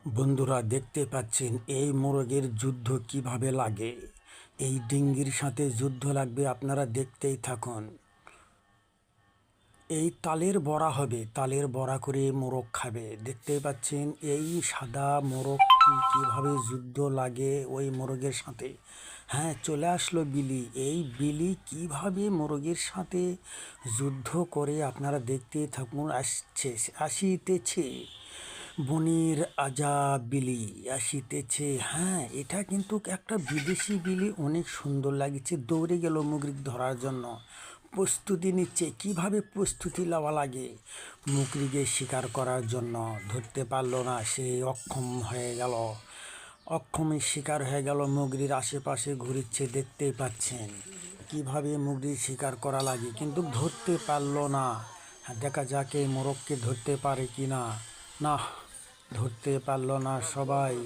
বন্ধুরা দেখতে পাচ্ছেন এই মোরগের যুদ্ধ কিভাবে লাগে। এই ডিঙ্গির সাথে যুদ্ধ লাগবে, আপনারা দেখতেই থাকুন। এই তালের বড়া হবে, তালের বড়া করে মোরগ খাবে। দেখতেই পাচ্ছেন এই সাদা মোরগ কিভাবে যুদ্ধ লাগে ওই মোরগের সাথে। হ্যাঁ, চলে আসলো বিলি। এই বিলি কিভাবে মোরগের সাথে যুদ্ধ করে আপনারা দেখতেই থাকুন। আসিতেছে বনির আজা বিলি আসিতেছে। হ্যাঁ, এটা কিন্তু একটা বিদেশি বিলি, অনেক সুন্দর লাগছে। দৌড়ে গেল মুগরিক ধরার জন্য, প্রস্তুতি নিচ্ছে। কিভাবে প্রস্তুতি নেওয়া লাগে মুগরিকে শিকার করার জন্য। ধরতে পারলো না, সে অক্ষম হয়ে গেল, অক্ষমের শিকার হয়ে গেল। মুগরির আশেপাশে ঘুরিচ্ছে, দেখতেই পাচ্ছেন কিভাবে মুগরির শিকার করা লাগে, কিন্তু ধরতে পারলো না। দেখা যাক এই মোরগকে ধরতে পারে কি না। না, ধরতে পারলো না সবাই।